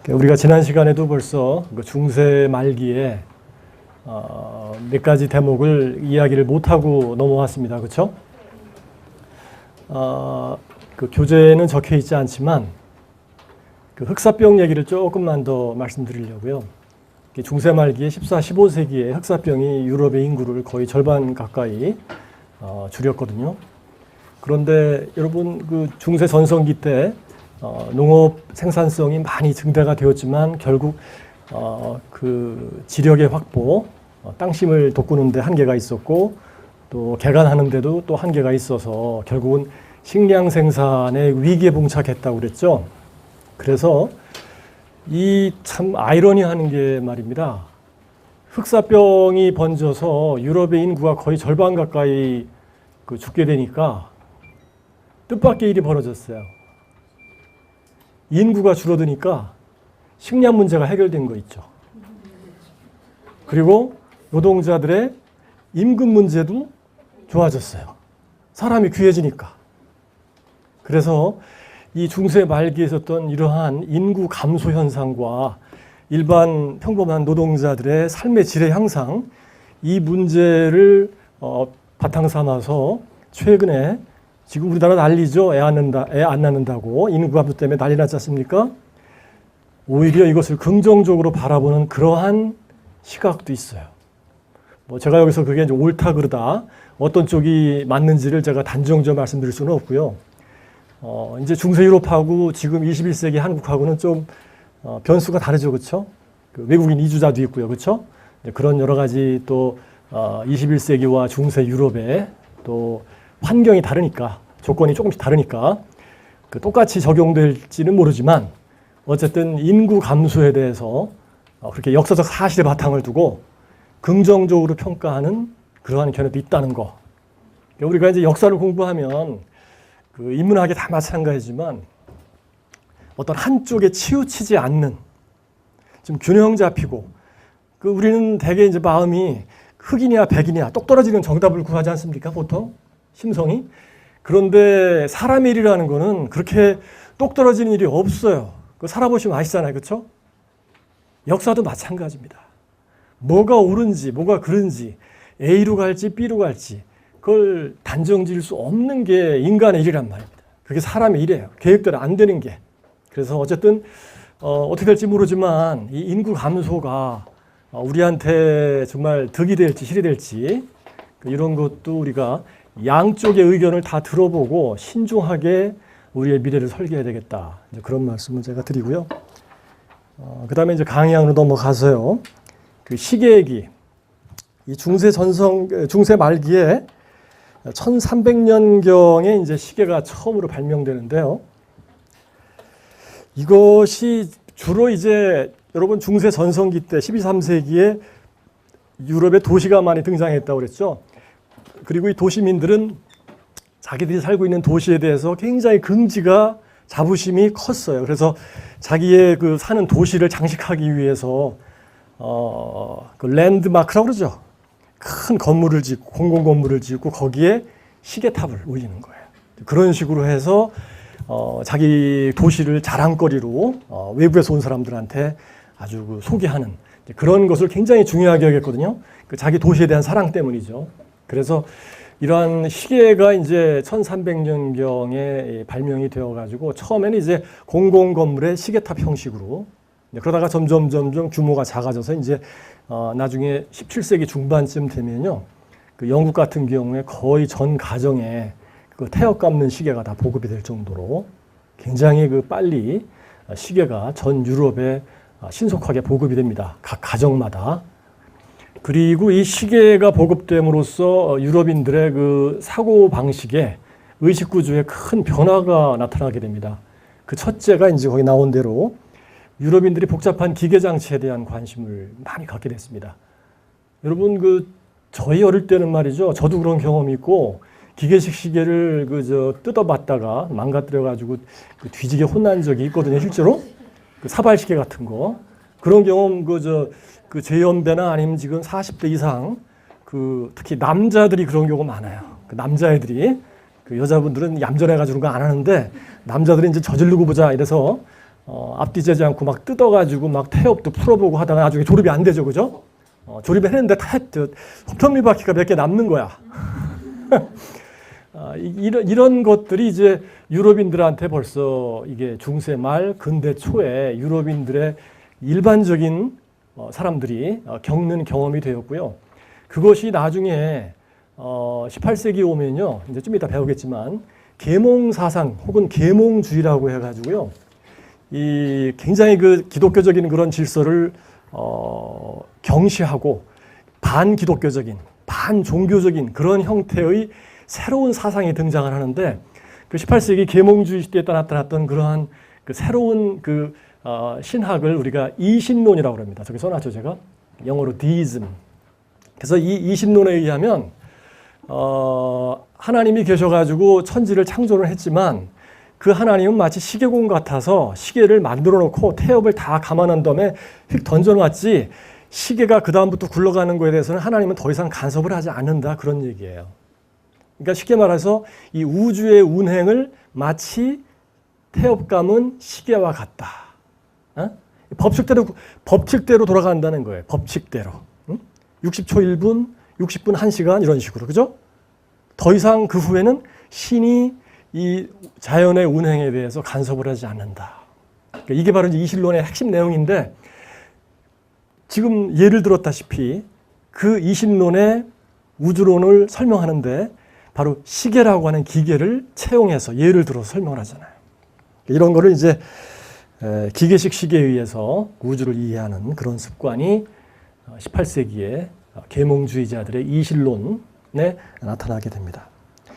우리가 지난 시간에도 벌써 그 중세 말기에 몇 가지 대목을 이야기를 못하고 넘어왔습니다. 그렇죠? 그 교재에는 적혀 있지 않지만 그 흑사병 얘기를 조금만 더 말씀드리려고요. 중세 말기에 14, 15세기에 흑사병이 유럽의 인구를 거의 절반 가까이 줄였거든요. 그런데 여러분 그 중세 전성기 때 농업 생산성이 많이 증대가 되었지만 결국 그 지력의 확보, 땅심을 돋구는 데 한계가 있었고 또 개간하는 데도 또 한계가 있어서 결국은 식량 생산에 위기에 봉착했다고 그랬죠. 그래서 이 참 아이러니한 게 말입니다. 흑사병이 번져서 유럽의 인구가 거의 절반 가까이 그 죽게 되니까 뜻밖의 일이 벌어졌어요. 인구가 줄어드니까 식량 문제가 해결된 거 있죠. 그리고 노동자들의 임금 문제도 좋아졌어요. 사람이 귀해지니까. 그래서 이 중세 말기에 있었던 이러한 인구 감소 현상과 일반 평범한 노동자들의 삶의 질의 향상, 이 문제를 바탕 삼아서 최근에 지금 우리나라 난리죠. 애 안 낳는다고 인구 감소 때문에 난리 났지 않습니까? 오히려 이것을 긍정적으로 바라보는 그러한 시각도 있어요. 뭐 제가 여기서 그게 이제 옳다 그르다 어떤 쪽이 맞는지를 제가 단정적으로 말씀드릴 수는 없고요. 이제 중세 유럽하고 지금 21세기 한국하고는 좀 변수가 다르죠, 그렇죠? 그 외국인 이주자도 있고요, 그렇죠? 그런 여러 가지 또 21세기와 중세 유럽의 또 환경이 다르니까 조건이 조금씩 다르니까 그 똑같이 적용될지는 모르지만 어쨌든 인구 감소에 대해서 그렇게 역사적 사실의 바탕을 두고 긍정적으로 평가하는 그러한 견해도 있다는 거. 우리가 이제 역사를 공부하면 그 인문학이 다 마찬가지지만 어떤 한쪽에 치우치지 않는 좀 균형 잡히고 그 우리는 대개 이제 마음이 흑이냐 백이냐 똑 떨어지는 정답을 구하지 않습니까? 보통 심성이. 그런데 사람의 일이라는 거는 그렇게 똑 떨어지는 일이 없어요. 그 살아보시면 아시잖아요. 그렇죠? 역사도 마찬가지입니다. 뭐가 옳은지 뭐가 그른지 A로 갈지 B로 갈지 그걸 단정 지을 수 없는 게 인간의 일이란 말입니다. 그게 사람의 일이에요. 계획대로 안 되는 게. 그래서 어쨌든 어떻게 될지 모르지만 이 인구 감소가 우리한테 정말 득이 될지 실이 될지 이런 것도 우리가 양쪽의 의견을 다 들어보고 신중하게 우리의 미래를 설계해야 되겠다. 이제 그런 말씀을 제가 드리고요. 그 다음에 이제 강의양으로 넘어가서요. 그 시계기, 이 중세 말기에 1300년경에 이제 시계가 처음으로 발명되는데요. 이것이 주로 이제 여러분 중세 전성기 때 12, 13세기에 유럽의 도시가 많이 등장했다고 그랬죠. 그리고 이 도시민들은 자기들이 살고 있는 도시에 대해서 굉장히 긍지가 자부심이 컸어요. 그래서 자기의 그 사는 도시를 장식하기 위해서 그 랜드마크라고 그러죠. 큰 건물을 짓고 공공 건물을 짓고 거기에 시계탑을 올리는 거예요. 그런 식으로 해서 자기 도시를 자랑거리로 외부에서 온 사람들한테 아주 그 소개하는 그런 것을 굉장히 중요하게 여겼거든요. 그 자기 도시에 대한 사랑 때문이죠. 그래서 이러한 시계가 이제 1300년경에 발명이 되어가지고 처음에는 이제 공공 건물의 시계탑 형식으로 그러다가 점점 규모가 작아져서 이제 나중에 17세기 중반쯤 되면요, 그 영국 같은 경우에 거의 전 가정에 그 태엽 감는 시계가 다 보급이 될 정도로 굉장히 그 빨리 시계가 전 유럽에 신속하게 보급이 됩니다. 각 가정마다. 그리고 이 시계가 보급됨으로써 유럽인들의 그 사고 방식에 의식 구조에 큰 변화가 나타나게 됩니다. 그 첫째가 이제 거기 나온 대로 유럽인들이 복잡한 기계 장치에 대한 관심을 많이 갖게 됐습니다. 여러분 그 저희 어릴 때는 말이죠. 저도 그런 경험이 있고 기계식 시계를 뜯어봤다가 망가뜨려 가지고 그 뒤지게 혼난 적이 있거든요. 실제로 그 사발 시계 같은 거 그런 경험 그 제 연배나 아니면 지금 40대 이상 그 특히 남자들이 그런 경우가 많아요. 그 남자애들이 그 여자분들은 얌전해가지고 그런 거 안 하는데 남자들이 이제 저지르고 보자 이래서 앞뒤 재지 않고 막 뜯어가지고 막 태엽도 풀어보고 하다가 나중에 조립이 안 되죠, 그죠? 조립을 했는데 톱니바퀴가 몇 개 남는 거야. 이런 것들이 이제 유럽인들한테 벌써 이게 중세 말 근대 초에 유럽인들의 일반적인 사람들이 겪는 경험이 되었고요. 그것이 나중에 18세기 오면요, 이제 좀 이따 배우겠지만 계몽 사상 혹은 계몽주의라고 해가지고요, 이 굉장히 그 기독교적인 그런 질서를 경시하고 반기독교적인 반종교적인 그런 형태의 새로운 사상이 등장을 하는데, 그 18세기 계몽주의 시대에 나타났던 그러한 그 새로운 그 신학을 우리가 이신론이라고 합니다. 저기 써놨죠, 제가. 영어로 deism. 그래서 이 이신론에 의하면 하나님이 계셔가지고 천지를 창조를 했지만 그 하나님은 마치 시계공 같아서 시계를 만들어 놓고 태엽을 다 감아놓은 다음에 휙 던져놨지, 시계가 그 다음부터 굴러가는 거에 대해서는 하나님은 더 이상 간섭을 하지 않는다, 그런 얘기예요. 그러니까 쉽게 말해서 이 우주의 운행을 마치 태엽감은 시계와 같다. 법칙대로 돌아간다는 거예요. 법칙대로. 60초 1분, 60분 1시간 이런 식으로. 그죠? 더 이상 그 후에는 신이 이 자연의 운행에 대해서 간섭을 하지 않는다. 그러니까 이게 바로 이제 이신론의 핵심 내용인데, 지금 예를 들었다시피 그 이신론의 우주론을 설명하는데 바로 시계라고 하는 기계를 채용해서 예를 들어서 설명을 하잖아요. 이런 거를 이제 기계식 시계에 의해서 우주를 이해하는 그런 습관이 18세기에 계몽주의자들의 이신론에 나타나게 됩니다.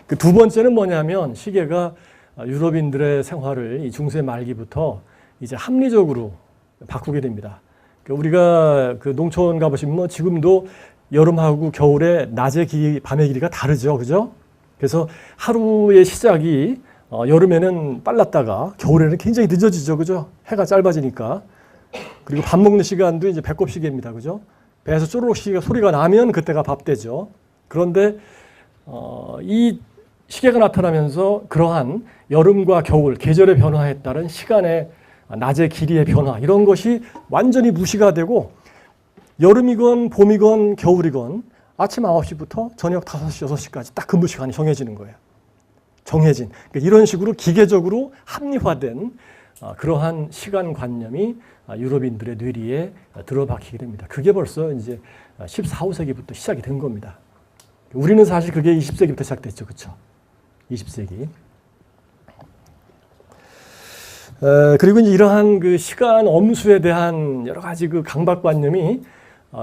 그 두 번째는 뭐냐면, 시계가 유럽인들의 생활을 이 중세 말기부터 이제 합리적으로 바꾸게 됩니다. 우리가 그 농촌 가보시면 뭐 지금도 여름하고 겨울에 낮의 길이, 밤의 길이가 다르죠, 그죠? 그래서 하루의 시작이 여름에는 빨랐다가 겨울에는 굉장히 늦어지죠, 그죠? 해가 짧아지니까. 그리고 밥 먹는 시간도 이제 배꼽 시계입니다, 그죠? 배에서 쪼르륵 소리가 나면 그때가 밥 되죠. 그런데 이 시계가 나타나면서 그러한 여름과 겨울, 계절의 변화에 따른 시간의 낮의 길이의 변화, 이런 것이 완전히 무시가 되고, 여름이건 봄이건 겨울이건 아침 9시부터 저녁 5시, 6시까지 딱 근무 시간이 정해지는 거예요. 정해진. 그러니까 이런 식으로 기계적으로 합리화된 그러한 시간 관념이 유럽인들의 뇌리에 들어박히게 됩니다. 그게 벌써 이제 14, 15세기부터 시작이 된 겁니다. 우리는 사실 그게 20세기부터 시작됐죠. 그렇죠? 20세기. 그리고 이제 이러한 그 시간 엄수에 대한 여러 가지 그 강박관념이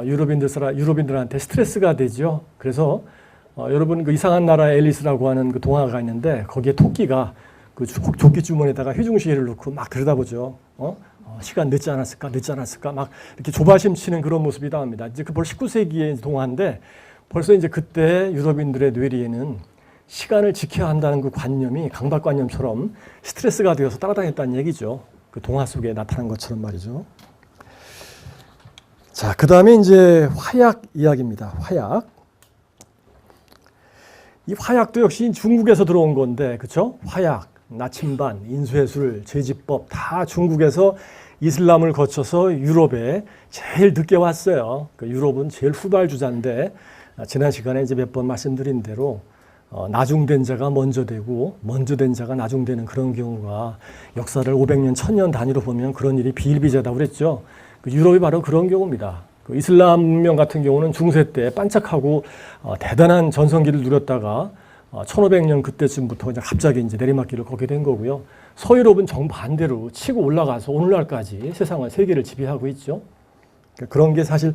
유럽인들한테 스트레스가 되죠. 그래서 여러분 그 이상한 나라 앨리스라고 하는 그 동화가 있는데, 거기에 토끼가 그 조끼 주머니에다가 휘중시계를 넣고 막 들여다보죠. 시간 늦지 않았을까 막 이렇게 조바심 치는 그런 모습이 나옵니다. 이제 그 벌써 19세기의 동화인데, 벌써 이제 그때 유럽인들의 뇌리에는 시간을 지켜야 한다는 그 관념이 강박관념처럼 스트레스가 되어서 따라다녔다는 얘기죠. 그 동화 속에 나타난 것처럼 말이죠. 자, 그 다음에 이제 화약 이야기입니다. 화약. 이 화약도 역시 중국에서 들어온 건데, 그렇죠? 화약, 나침반, 인쇄술, 제지법 다 중국에서 이슬람을 거쳐서 유럽에 제일 늦게 왔어요. 그 유럽은 제일 후발주자인데, 지난 시간에 이제 몇 번 말씀드린 대로 나중된 자가 먼저 되고 먼저 된 자가 나중되는 그런 경우가 역사를 500년, 1000년 단위로 보면 그런 일이 비일비재하다고 그랬죠. 그 유럽이 바로 그런 경우입니다. 그 이슬람 문명 같은 경우는 중세 때 반짝하고 대단한 전성기를 누렸다가 1500년 그때쯤부터 그냥 갑자기 이제 내리막길을 걷게 된 거고요. 서유럽은 정반대로 치고 올라가서 오늘날까지 세상을, 세계를 지배하고 있죠. 그런 게 사실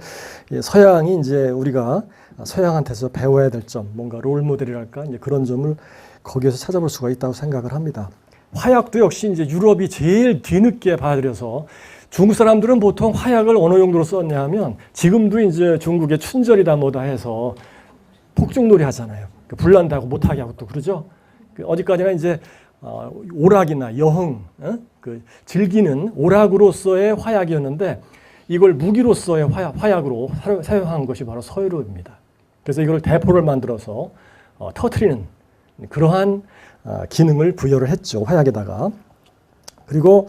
서양이 이제 우리가 서양한테서 배워야 될 점, 뭔가 롤 모델이랄까, 이제 그런 점을 거기에서 찾아볼 수가 있다고 생각을 합니다. 화약도 역시 이제 유럽이 제일 뒤늦게 받아들여서, 중국 사람들은 보통 화약을 어느 용도로 썼냐 하면, 지금도 이제 중국의 춘절이다 뭐다 해서 폭죽놀이 하잖아요. 불난다고 못하게 하고 또 그러죠. 어디까지나 이제 오락이나 여흥, 그 즐기는 오락으로서의 화약이었는데, 이걸 무기로서의 화약으로 사용한 것이 바로 서유럽입니다. 그래서 이걸 대포를 만들어서 터트리는 그러한 기능을 부여를 했죠, 화약에다가. 그리고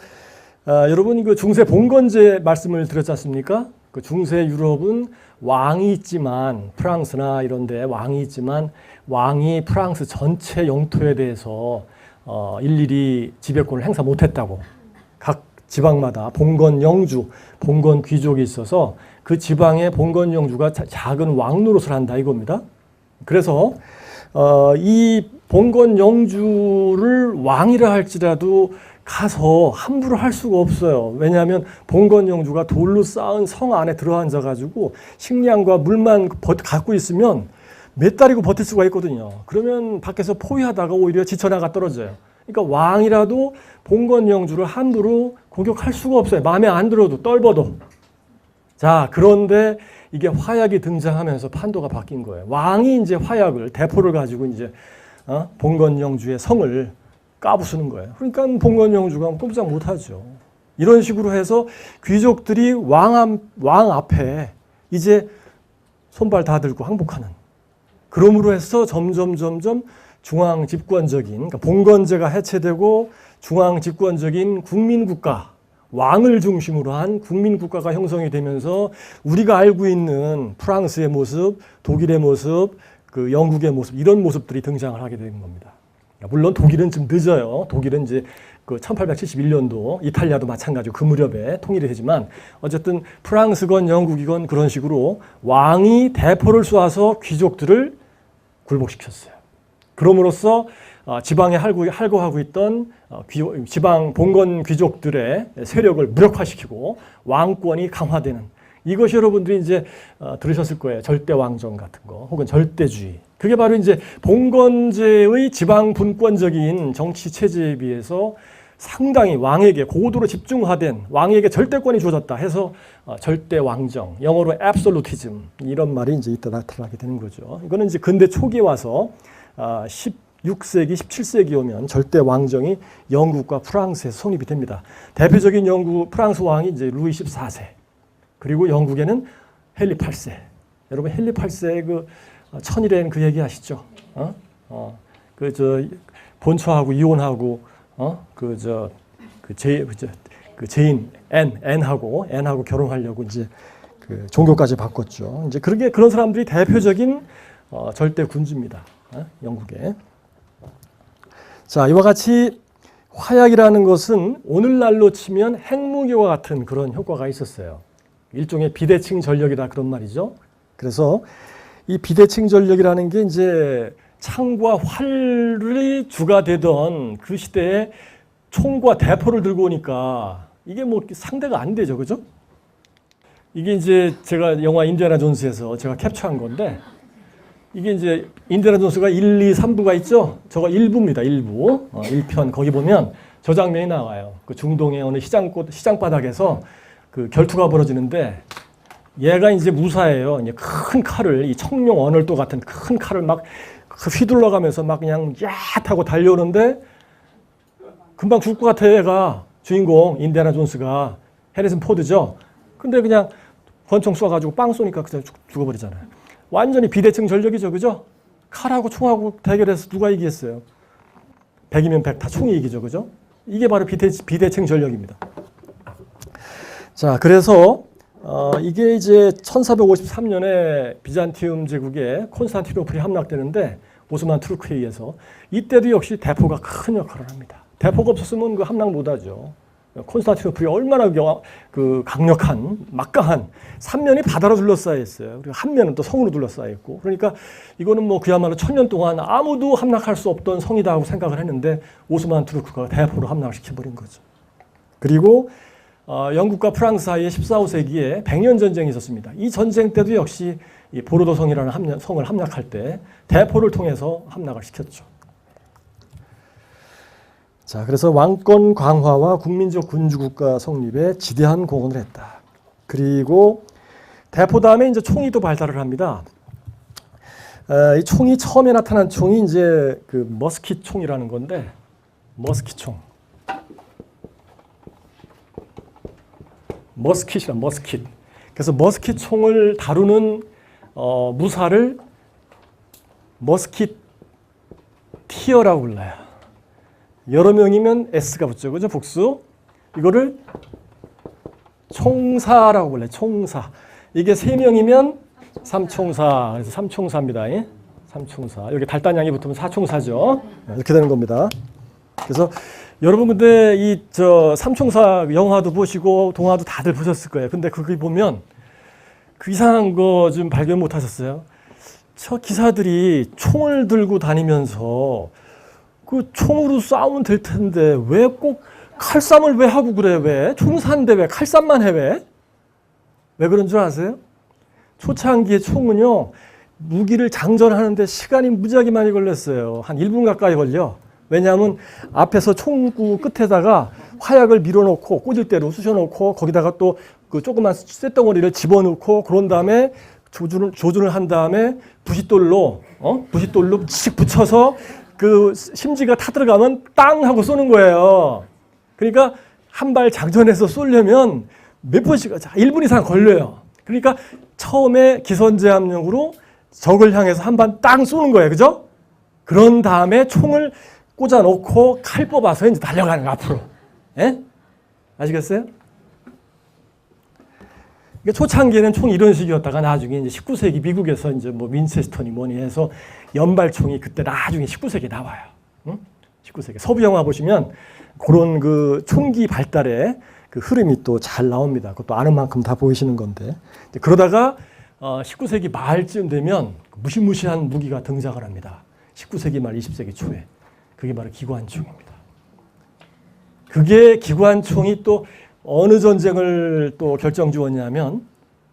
여러분 그 중세 봉건제 말씀을 드렸지 않습니까? 그 중세 유럽은 왕이 있지만 프랑스나 이런 데 왕이 있지만 왕이 프랑스 전체 영토에 대해서 일일이 지배권을 행사 못했다고. 각 지방마다 봉건 영주, 봉건 귀족이 있어서 그 지방의 봉건 영주가 작은 왕 노릇을 한다 이겁니다. 그래서 이 봉건 영주를 왕이라 할지라도 가서 함부로 할 수가 없어요. 왜냐하면 봉건 영주가 돌로 쌓은 성 안에 들어앉아 가지고 식량과 물만 갖고 있으면 몇 달이고 버틸 수가 있거든요. 그러면 밖에서 포위하다가 오히려 지쳐나가 떨어져요. 그러니까 왕이라도 봉건 영주를 함부로 공격할 수가 없어요. 마음에 안 들어도 떨버도. 자, 그런데 이게 화약이 등장하면서 판도가 바뀐 거예요. 왕이 이제 화약을 대포를 가지고 이제 봉건 영주의 성을 까부수는 거예요. 그러니까 봉건 영주가 꼼짝 못하죠. 이런 식으로 해서 귀족들이 왕 앞에 이제 손발 다 들고 항복하는. 그러므로 해서 점점 중앙 집권적인, 그러니까 봉건제가 해체되고 중앙 집권적인 국민국가, 왕을 중심으로 한 국민국가가 형성이 되면서 우리가 알고 있는 프랑스의 모습, 독일의 모습, 그 영국의 모습, 이런 모습들이 등장을 하게 된 겁니다. 물론 독일은 좀 늦어요. 독일은 이제 그 1871년도 이탈리아도 마찬가지고 그 무렵에 통일이 되지만 어쨌든 프랑스건 영국이건 그런 식으로 왕이 대포를 쏘아서 귀족들을 굴복시켰어요. 그럼으로써 지방에 할거하고 있던 지방 봉건 귀족들의 세력을 무력화시키고 왕권이 강화되는, 이것이 여러분들이 이제 들으셨을 거예요. 절대왕정 같은 거 혹은 절대주의. 그게 바로 이제 봉건제의 지방 분권적인 정치 체제에 비해서 상당히 왕에게 고도로 집중화된, 왕에게 절대권이 주어졌다 해서 절대왕정, 영어로 absolutism, 이런 말이 이제 이따 나타나게 되는 거죠. 이거는 이제 근대 초기에 와서 16세기, 17세기 오면 절대왕정이 영국과 프랑스에서 성립이 됩니다. 대표적인 프랑스 왕이 이제 루이 14세. 그리고 영국에는 헨리 8세. 여러분 헨리 8세의 그 천일엔 그 얘기 아시죠? 본처하고 이혼하고 제인 앤하고 결혼하려고 이제 그 종교까지 바꿨죠. 이제 그런 사람들이 대표적인 절대 군주입니다. 영국에. 자, 이와 같이 화약이라는 것은 오늘날로 치면 핵무기와 같은 그런 효과가 있었어요. 일종의 비대칭 전력이다 그런 말이죠. 그래서 이 비대칭 전력이라는 게 이제 창과 활이 주가 되던 그 시대에 총과 대포를 들고 오니까 이게 뭐 상대가 안 되죠. 그죠? 이게 이제 제가 영화 인디아나 존스에서 제가 캡처한 건데, 이게 이제 인디아나 존스가 1, 2, 3부가 있죠? 저거 1부입니다. 1부. 1편. 거기 보면 저 장면이 나와요. 그 중동의 어느 시장바닥에서 그 결투가 벌어지는데 얘가 이제 무사예요. 이제 큰 칼을, 이 청룡 언얼도 같은 큰 칼을 막 휘둘러가면서 막 그냥 야하고 달려오는데 금방 죽을 것 같아. 얘가 주인공 인디아나 존스가 해리슨 포드죠. 근데 그냥 권총 쏴가지고 빵 쏘니까 그냥 죽어버리잖아요. 완전히 비대칭 전력이죠. 그죠? 칼하고 총하고 대결해서 누가 이기겠어요? 100이면 100 다 총이 이기죠. 그죠? 이게 바로 비대칭 전력입니다. 자, 그래서 이게 이제 1453년에 비잔티움 제국에 콘스탄티노플이 함락되는데 오스만 투르크에 의해서, 이때도 역시 대포가 큰 역할을 합니다. 대포가 없었으면 그 함락 못하죠. 콘스탄티노플이 얼마나 그 강력한, 막강한, 3면이 바다로 둘러싸여 있어요. 그리고 한 면은 또 성으로 둘러싸여 있고, 그러니까 이거는 뭐 그야말로 1000년 동안 아무도 함락할 수 없던 성이다 하고 생각을 했는데 오스만 투르크가 대포로 함락을 시켜버린 거죠. 그리고 영국과 프랑스 사이에 14, 15세기에 100년 전쟁이 있었습니다. 이 전쟁 때도 역시 이 보르도 성이라는 성을 함락할 때 대포를 통해서 함락을 시켰죠. 자, 그래서 왕권 강화와 국민적 군주국가 성립에 지대한 공헌을 했다. 그리고 대포 다음에 이제 총이 또 발달을 합니다. 이 총이 처음에 나타난 총이 이제 그 머스킷 총이라는 건데, 머스킷 총. 머스킷. 그래서 머스킷 총을 다루는 무사를 머스킷 티어라고 불러요. 여러 명이면 S가 붙죠. 그죠? 복수. 이거를 총사라고 불러요. 총사. 이게 3명이면 삼총사. 그래서 삼총사입니다. 삼총사. 여기 달단양이 붙으면 사총사죠. 이렇게 되는 겁니다. 그래서 여러분 근데 이 삼총사 영화도 보시고 동화도 다들 보셨을 거예요. 근데 거기 보면 그 이상한 거 좀 발견 못 하셨어요? 저 기사들이 총을 들고 다니면서 그 총으로 싸우면 될 텐데 왜 꼭 칼싸움을 왜 하고 그래? 왜? 총사인데 왜 칼싸움만 해? 왜? 왜 그런 줄 아세요? 초창기에 총은요, 무기를 장전하는데 시간이 무지하게 많이 걸렸어요. 한 1분 가까이 걸려. 왜냐하면 앞에서 총구 끝에다가 화약을 밀어놓고 꽂을대로 쑤셔놓고 거기다가 또 그 조그만 쇳덩어리를 집어넣고 그런 다음에 조준을 한 다음에 부싯돌로 칙 붙여서 그 심지가 타들어가면 땅 하고 쏘는 거예요. 그러니까 한 발 장전해서 쏘려면 몇 번씩 1분 이상 걸려요. 그러니까 처음에 기선제압용으로 적을 향해서 한 발 땅 쏘는 거예요. 그죠? 그런 다음에 총을 꽂아 놓고 칼 뽑아서 이제 달려가는 거 앞으로. 예? 아시겠어요? 그러니까 초창기에는 총이 이런 식이었다가 나중에 이제 19세기 미국에서 이제 뭐 윈체스턴이 뭐니 해서 연발총이 그때 나중에 19세기에 나와요. 응? 19세기. 서부 영화 보시면 그런 그 총기 발달의 그 흐름이 또 잘 나옵니다. 그것도 아는 만큼 다 보이시는 건데. 그러다가 19세기 말쯤 되면 무시무시한 무기가 등장을 합니다. 19세기 말 20세기 초에. 그게 바로 기관총입니다. 그게 기관총이 또 어느 전쟁을 또 결정지었냐면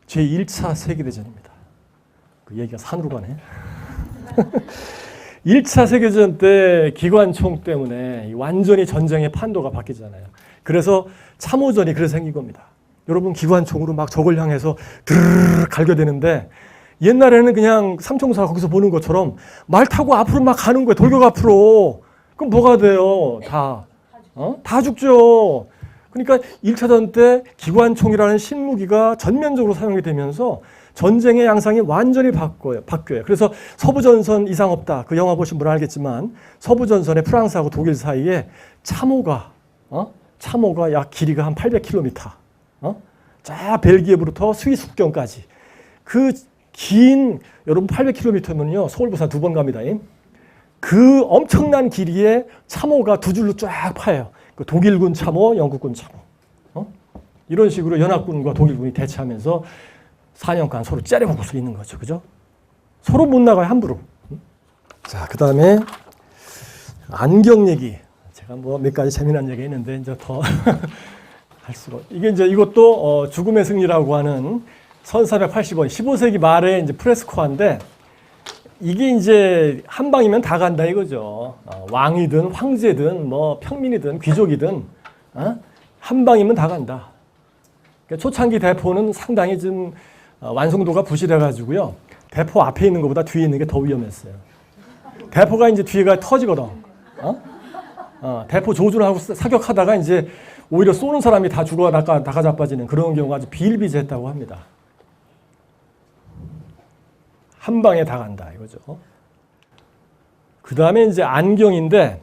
제1차 세계대전입니다. 그 얘기가 산으로 가네. 1차 세계대전 때 기관총 때문에 완전히 전쟁의 판도가 바뀌잖아요. 그래서 참호전이 그래서 생긴 겁니다. 여러분 기관총으로 막 적을 향해서 드르르 갈겨대는데 옛날에는 그냥 삼총사 거기서 보는 것처럼 말 타고 앞으로 막 가는 거예요. 돌격 앞으로. 그럼 뭐가 돼요? 다 죽죠. 그러니까 1차 전 때 기관총이라는 신무기가 전면적으로 사용이 되면서 전쟁의 양상이 완전히 바뀌어요. 그래서 서부전선 이상 없다. 그 영화 보신 분은 알겠지만 서부전선의 프랑스하고 독일 사이에 참호가 약 길이가 한 800km. 자 벨기에부터 스위스 국경까지. 그 긴 여러분 800km면요. 서울 부산 2번 갑니다. 그 엄청난 길이에 참호가 두 줄로 쫙 파요. 그 독일군 참호, 영국군 참호. 이런 식으로 연합군과 독일군이 대치하면서 4년간 서로 째려보고 서 있는 거죠. 그죠? 서로 못 나가요, 함부로. 자, 그 다음에 안경 얘기. 제가 뭐 몇 가지 재미난 얘기가 있는데 이제 더 할 수가. 이게 이제 이것도 죽음의 승리라고 하는 1480원, 15세기 말에 이제 프레스코아인데 이게 이제 한 방이면 다 간다 이거죠. 왕이든 황제든 뭐 평민이든 귀족이든 한 방이면 다 간다. 그러니까 초창기 대포는 상당히 좀 완성도가 부실해가지고요. 대포 앞에 있는 것보다 뒤에 있는 게 더 위험했어요. 대포가 이제 뒤에가 터지거든. 대포 조준하고 사격하다가 이제 오히려 쏘는 사람이 다 죽어 나가 자빠지는 그런 경우가 아주 비일비재했다고 합니다. 한 방에 다 간다 이거죠. 그 다음에 이제 안경인데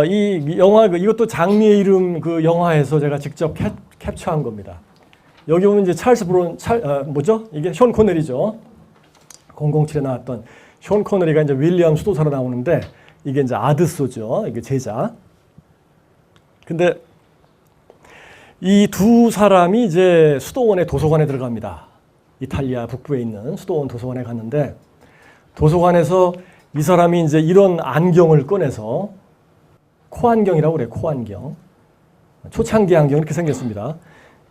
이 영화 이것도 장미의 이름 그 영화에서 제가 직접 캡처한 겁니다. 여기 보면 이제 찰스 브론 뭐죠? 이게 션 코넬이죠. 007에 나왔던 션 코넬이가 이제 윌리엄 수도사로 나오는데 이게 이제 아드소죠. 이게 제자. 근데 이 두 사람이 이제 수도원의 도서관에 들어갑니다. 이탈리아 북부에 있는 수도원 도서관에 갔는데 도서관에서 이 사람이 이제 이런 안경을 꺼내서 코안경이라고 그래요. 코안경. 초창기 안경 이렇게 생겼습니다.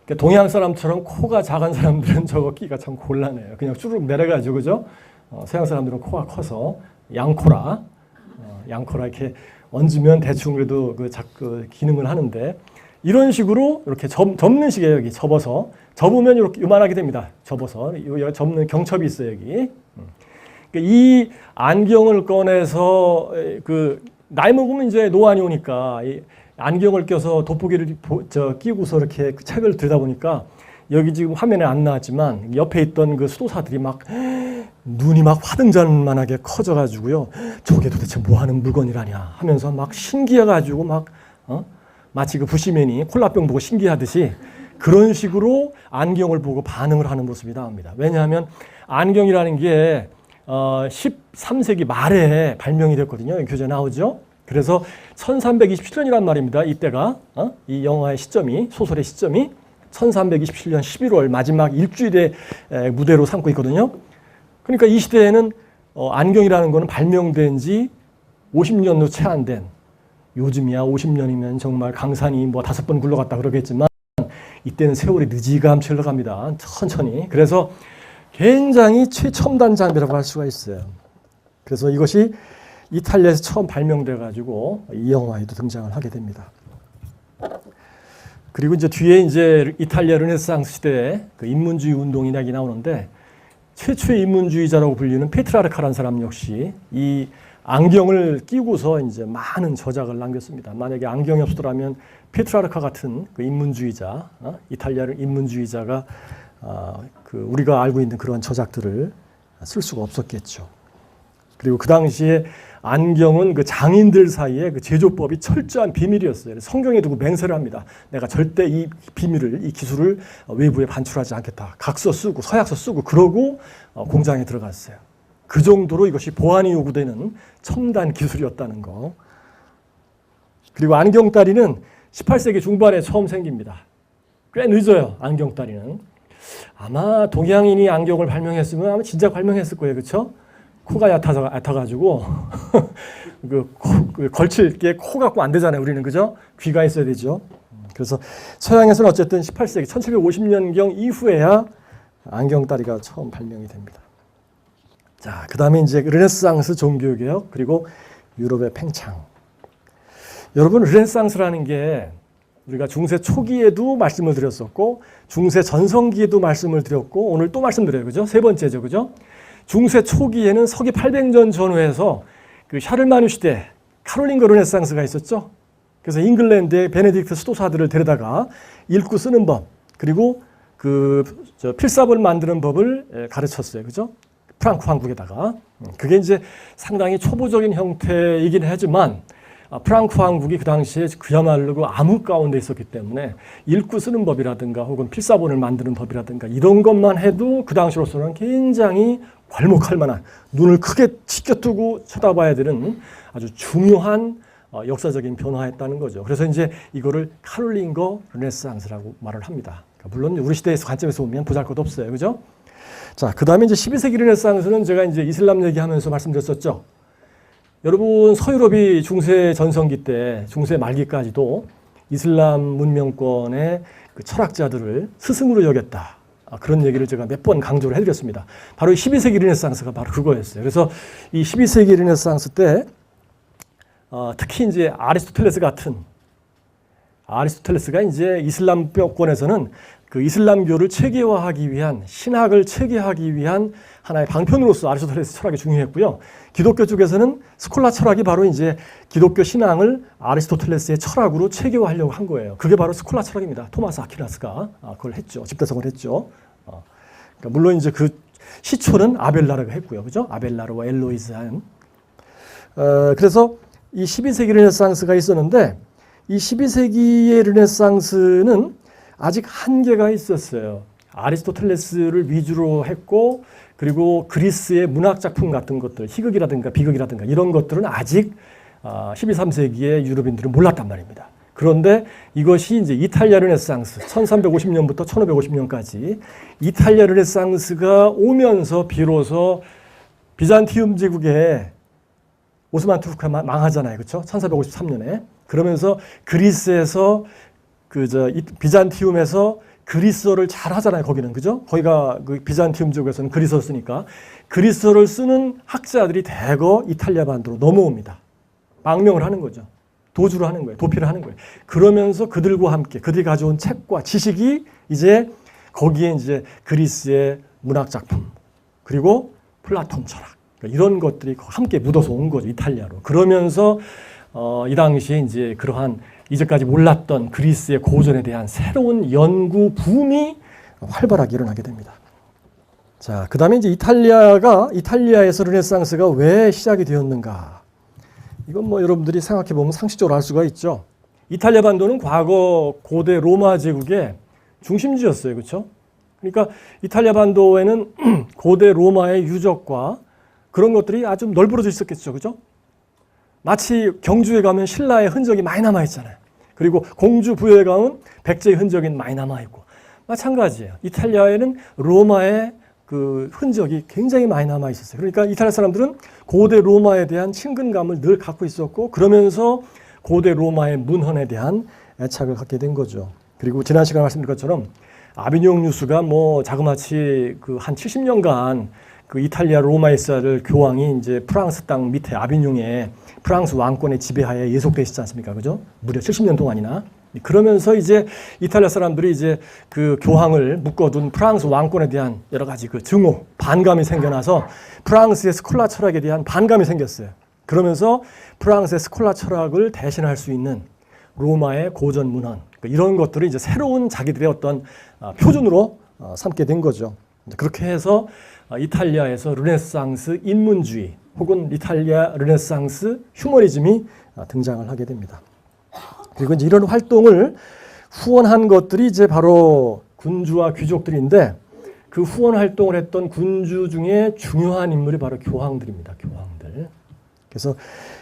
그러니까 동양 사람처럼 코가 작은 사람들은 저거 끼가 참 곤란해요. 그냥 쭈르륵 내려가지고 그죠? 서양 사람들은 코가 커서 양코라 이렇게 얹으면 대충 그래도 그 기능을 하는데 이런 식으로 이렇게 접는 식이에요. 여기 접어서 접으면 이렇게 요만하게 됩니다. 접어서 여기 접는 경첩이 있어요. 여기. 이 안경을 꺼내서 그 나이 먹으면 이제 노안이 오니까 이 안경을 껴서 돋보기를 끼고서 이렇게 책을 들다 보니까 여기 지금 화면에 안 나왔지만 옆에 있던 그 수도사들이 막 눈이 막 화등잔만하게 커져가지고요. 저게 도대체 뭐 하는 물건이라냐 하면서 막 신기해가지고 막 마치 그 부시맨이 콜라병 보고 신기하듯이 그런 식으로 안경을 보고 반응을 하는 모습이 나옵니다. 왜냐하면 안경이라는 게 13세기 말에 발명이 됐거든요. 교재 나오죠. 그래서 1327년이란 말입니다. 이때가 이 영화의 시점이, 소설의 시점이 1327년 11월 마지막 일주일의 무대로 삼고 있거든요. 그러니까 이 시대에는 안경이라는 거는 발명된 지 50년도 채 안 된, 요즘이야 50년이면 정말 강산이 뭐 5번 굴러갔다 그러겠지만 이때는 세월이 느지감치 흘러갑니다. 천천히. 그래서 굉장히 최첨단 장비라고 할 수가 있어요. 그래서 이것이 이탈리아에서 처음 발명돼 가지고 이 영화에도 등장을 하게 됩니다. 그리고 이제 뒤에 이제 이탈리아 르네상스 시대에 그 인문주의 운동이라기 나오는데 최초의 인문주의자라고 불리는 페트라르카라는 사람 역시 이 안경을 끼고서 이제 많은 저작을 남겼습니다. 만약에 안경이 없었더라면 페트라르카 같은 그 인문주의자, 이탈리아 인문주의자가 그 우리가 알고 있는 그런 저작들을 쓸 수가 없었겠죠. 그리고 그 당시에 안경은 그 장인들 사이에 그 제조법이 철저한 비밀이었어요. 성경에 두고 맹세를 합니다. 내가 절대 이 비밀을, 이 기술을 외부에 반출하지 않겠다. 각서 쓰고 서약서 쓰고 그러고 공장에 들어갔어요. 그 정도로 이것이 보안이 요구되는 첨단 기술이었다는 거. 그리고 안경다리는 18세기 중반에 처음 생깁니다. 꽤 늦어요. 안경다리는. 아마 동양인이 안경을 발명했으면 아마 진짜 발명했을 거예요. 그렇죠? 코가 얕아가지고 그 걸칠 게 코 갖고 안 되잖아요. 우리는 그죠? 귀가 있어야 되죠. 그래서 서양에서는 어쨌든 18세기 1750년경 이후에야 안경다리가 처음 발명이 됩니다. 자, 그 다음에 이제 르네상스 종교개혁 그리고 유럽의 팽창. 여러분 르네상스라는 게 우리가 중세 초기에도 말씀을 드렸었고 중세 전성기에도 말씀을 드렸고 오늘 또 말씀드려요. 그죠? 세 번째죠. 그죠? 중세 초기에는 서기 800년 전후에서 그 샤를마뉴 시대 카롤린거 르네상스가 있었죠. 그래서 잉글랜드의 베네딕트 수도사들을 데려다가 읽고 쓰는 법 그리고 그 필사본을 만드는 법을 가르쳤어요. 그죠? 프랑크 왕국에다가. 그게 이제 상당히 초보적인 형태이긴 하지만 프랑크 왕국이 그 당시에 그야말로 그 암흑 가운데 있었기 때문에 읽고 쓰는 법이라든가 혹은 필사본을 만드는 법이라든가 이런 것만 해도 그 당시로서는 굉장히 괄목할 만한 눈을 크게 치켜뜨고 쳐다봐야 되는 아주 중요한 역사적인 변화였다는 거죠. 그래서 이제 이거를 카롤린거 르네상스라고 말을 합니다. 물론 우리 시대에서 관점에서 보면 보잘것 없어요. 그죠? 자, 그 다음에 이제 12세기 르네상스는 제가 이제 이슬람 얘기하면서 말씀드렸었죠. 여러분 서유럽이 중세 전성기 때 중세 말기까지도 이슬람 문명권의 그 철학자들을 스승으로 여겼다. 그런 얘기를 제가 몇 번 강조를 해드렸습니다. 바로 12세기 르네상스가 바로 그거였어요. 그래서 이 12세기 르네상스 때 특히 이제 아리스토텔레스가 이제 이슬람권에서는 그 이슬람교를 체계화하기 위한 신학을 체계하기 위한 하나의 방편으로서 아리스토텔레스 철학이 중요했고요. 기독교 쪽에서는 스콜라 철학이 바로 이제 기독교 신앙을 아리스토텔레스의 철학으로 체계화하려고 한 거예요. 그게 바로 스콜라 철학입니다. 토마스 아퀴나스가 그걸 했죠. 집대성을 했죠. 그러니까 물론 이제 그 시초는 아벨라르가 했고요. 그죠? 아벨라르와 엘로이즈한. 그래서 이 12세기 르네상스가 있었는데 이 12세기의 르네상스는 아직 한계가 있었어요. 아리스토텔레스를 위주로 했고 그리고 그리스의 문학 작품 같은 것들, 희극이라든가 비극이라든가 이런 것들은 아직 12, 13세기의 유럽인들은 몰랐단 말입니다. 그런데 이것이 이제 이탈리아 르네상스 1350년부터 1550년까지 이탈리아 르네상스가 오면서 비로소 비잔티움 제국의 오스만 투르크가 망하잖아요. 그렇죠? 1453년에. 그러면서 그리스에서 비잔티움에서 그리스어를 잘 하잖아요. 거기는. 그죠? 거기가 그 비잔티움 지역에서는 그리스어를 쓰니까 그리스어를 쓰는 학자들이 대거 이탈리아 반도로 넘어옵니다. 망명을 하는 거죠. 도주를 하는 거예요. 도피를 하는 거예요. 그러면서 그들과 함께 그들이 가져온 책과 지식이 이제 거기에 이제 그리스의 문학 작품 그리고 플라톤 철학 이런 것들이 함께 묻어서 온 거죠. 이탈리아로. 그러면서 이 당시에 이제 그러한 이제까지 몰랐던 그리스의 고전에 대한 새로운 연구 붐이 활발하게 일어나게 됩니다. 자, 그 다음에 이제 이탈리아에서 르네상스가 왜 시작이 되었는가? 이건 뭐 여러분들이 생각해 보면 상식적으로 알 수가 있죠. 이탈리아 반도는 과거 고대 로마 제국의 중심지였어요. 그렇죠? 그러니까 이탈리아 반도에는 고대 로마의 유적과 그런 것들이 아주 널브러져 있었겠죠. 그죠? 마치 경주에 가면 신라의 흔적이 많이 남아있잖아요. 그리고 공주 부여에 가면 백제의 흔적이 많이 남아있고. 마찬가지예요. 이탈리아에는 로마의 그 흔적이 굉장히 많이 남아있었어요. 그러니까 이탈리아 사람들은 고대 로마에 대한 친근감을 늘 갖고 있었고, 그러면서 고대 로마의 문헌에 대한 애착을 갖게 된 거죠. 그리고 지난 시간에 말씀드린 것처럼 아비뇽 뉴스가 뭐 자그마치 그 한 70년간 그 이탈리아 로마 역사를 교황이 이제 프랑스 땅 밑에 아비뇽에 프랑스 왕권의 지배하에 예속되시지 않습니까? 그죠? 무려 70년 동안이나. 그러면서 이제 이탈리아 사람들이 이제 그 교황을 묶어둔 프랑스 왕권에 대한 여러 가지 그 증오, 반감이 생겨나서 프랑스의 스콜라 철학에 대한 반감이 생겼어요. 그러면서 프랑스의 스콜라 철학을 대신할 수 있는 로마의 고전 문헌, 이런 것들을 이제 새로운 자기들의 어떤 표준으로 삼게 된 거죠. 그렇게 해서 이탈리아에서 르네상스 인문주의 혹은 이탈리아 르네상스 휴머니즘이 등장을 하게 됩니다. 그리고 이제 이런 활동을 후원한 것들이 이제 바로 군주와 귀족들인데, 그 후원 활동을 했던 군주 중에 중요한 인물이 바로 교황들입니다. 교황들. 그래서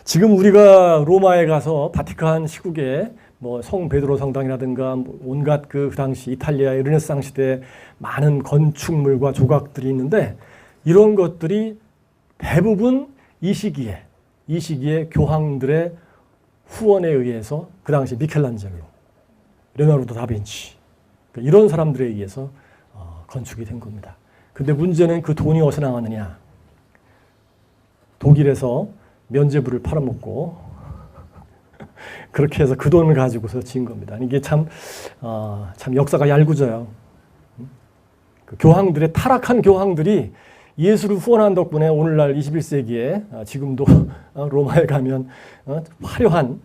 지금 우리가 로마에 가서 바티칸 시국에 뭐 성 베드로 성당이라든가 온갖 그 당시 이탈리아의 르네상스 시대 많은 건축물과 조각들이 있는데, 이런 것들이 대부분 이 시기에 교황들의 후원에 의해서, 그 당시 미켈란젤로, 레오나르도 다빈치, 이런 사람들에 의해서 건축이 된 겁니다. 근데 문제는 그 돈이 어디서 나왔느냐. 독일에서 면제부를 팔아먹고 그렇게 해서 그 돈을 가지고서 지은 겁니다. 이게 참 역사가 얄궂어요. 그 교황들의 타락한 교황들이 예수를 후원한 덕분에 오늘날 21세기에 지금도 로마에 가면 화려한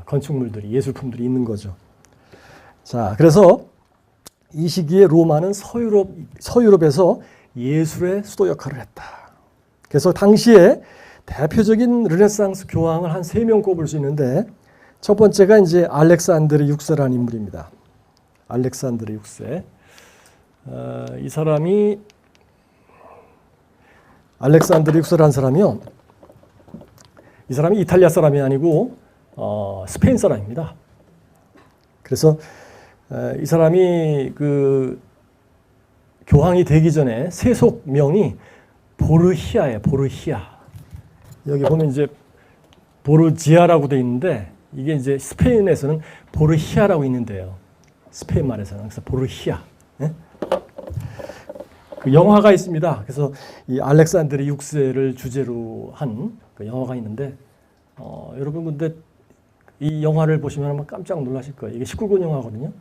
건축물들이, 예술품들이 있는 거죠. 자, 그래서 이 시기에 로마는 서유럽에서 예술의 수도 역할을 했다. 그래서 당시에 대표적인 르네상스 교황을 한 3명 꼽을 수 있는데, 첫 번째가 이제 알렉산드르 6세라는 인물입니다. 알렉산드르 6세. 이 사람이 알렉산드르 6세라는 사람이요. 이 사람이 이탈리아 사람이 아니고 스페인 사람입니다. 그래서 이 사람이 그 교황이 되기 전에 세속명이 보르히아예요. 보르히아. 여기 보면 이제 보르지아라고 돼 있는데, 이게 이제 스페인에서는 보르히아라고 있는데요. 스페인 말에서는. 그래서 보르히아. 네? 그 영화가 있습니다. 그래서 이 알렉산드르 6세를 주제로 한 그 영화가 있는데, 여러분 근데 이 영화를 보시면 아마 깜짝 놀라실 거예요. 이게 19금 영화거든요.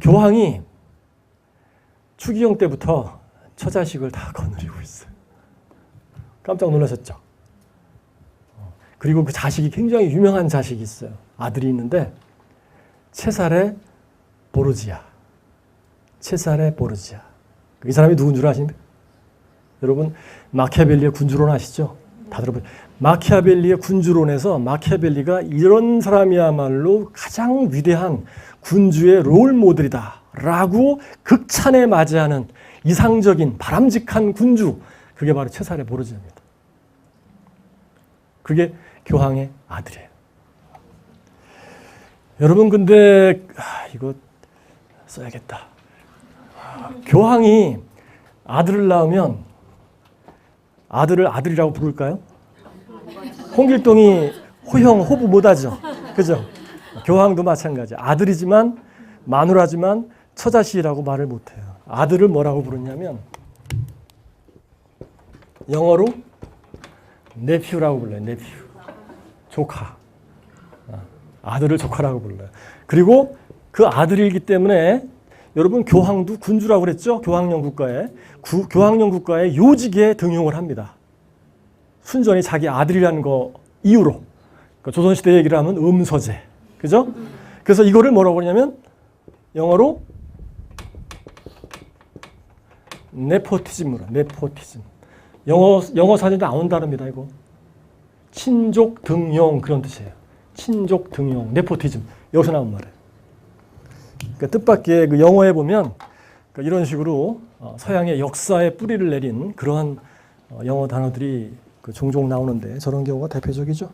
교황이 추기경 때부터 처자식을 다 거느리고 있어요. 깜짝 놀라셨죠? 그리고 그 자식이 굉장히 유명한 자식이 있어요. 아들이 있는데 체사레 보르지아. 체사레 보르지아. 이 사람이 누군 줄 아십니까? 여러분 마키아벨리의 군주론 아시죠? 다 들어보세요. 마키아벨리의 군주론에서 마키아벨리가 이런 사람이야말로 가장 위대한 군주의 롤 모델이다 라고 극찬에 맞이하는 이상적인 바람직한 군주, 그게 바로 체사레 보르지아입니다. 그게 교황의 아들이에요. 여러분 근데 이거 써야겠다. 교황이 아들을 낳으면 아들을 아들이라고 부를까요? 홍길동이 호형, 호부 못하죠. 그죠? 교황도 마찬가지. 아들이지만 마누라지만 처자식이라고 말을 못해요. 아들을 뭐라고 부르냐면 영어로 네퓨라고 불러요. 네퓨. 조카. 아들을 조카라고 불러요. 그리고 그 아들이기 때문에 여러분 교황도 군주라고 그랬죠? 교황령 국가에. 교황령 국가에 요직에 등용을 합니다. 순전히 자기 아들이라는 거 이유로. 그러니까 조선시대 얘기를 하면 음서제. 그죠? 그래서 이거를 뭐라고 그러냐면 영어로 네포티즘으로. 네포티즘. 영어 사전에 나온 단어입니다. 이거. 친족 등용 그런 뜻이에요. 친족 등용, 네포티즘 여기서 나온 말이에요. 그러니까 뜻밖의 그 영어에 보면 그러니까 이런 식으로 서양의 역사에 뿌리를 내린 그러한 영어 단어들이 그 종종 나오는데 저런 경우가 대표적이죠.